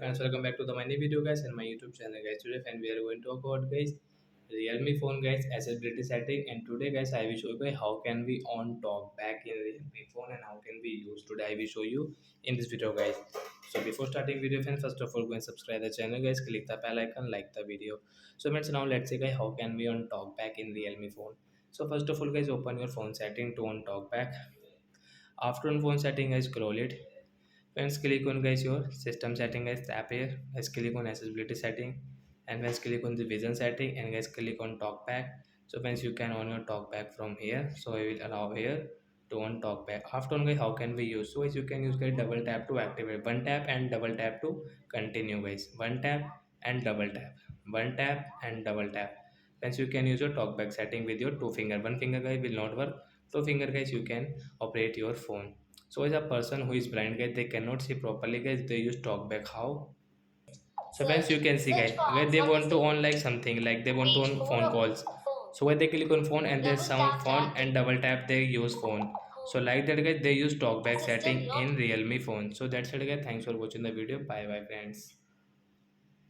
friends, welcome back to the my new video guys and my YouTube channel guys. Today friend we are going to talk about guys Realme phone guys accessibility setting, and today guys I will show you guys how can we on TalkBack in Realme phone and how can we use. Today I will show you in this video guys. So before starting video friends, first of all go and subscribe the channel guys, click the bell icon, like the video. So friends, now let's see guys how can we on TalkBack in Realme phone. So first of all guys, open your phone setting to on TalkBack. After on phone setting guys, scroll it. Once click on guys your system setting guys, tap here, guys click on accessibility setting, and once click on the vision setting, and guys click on talkback. So once you can on your talkback from here, so I will allow here to on talkback. After on guys, how can we use? So guys you can use guys double tap to activate, one tap and double tap to continue guys, one tap and double tap, one tap and double tap. Once you can use your talkback setting with your two finger, one finger guys will not work, two finger guys you can operate your phone. So as a person who is blind guys, they cannot see properly guys, they use talkback. How? So friends, you can see guys, where they want to on like something, like they want to on phone calls. So when they click on phone and there's some phone and double tap, they use phone. So like that guys, they use talkback setting in Realme phone. So that's it guys, thanks for watching the video. Bye bye friends.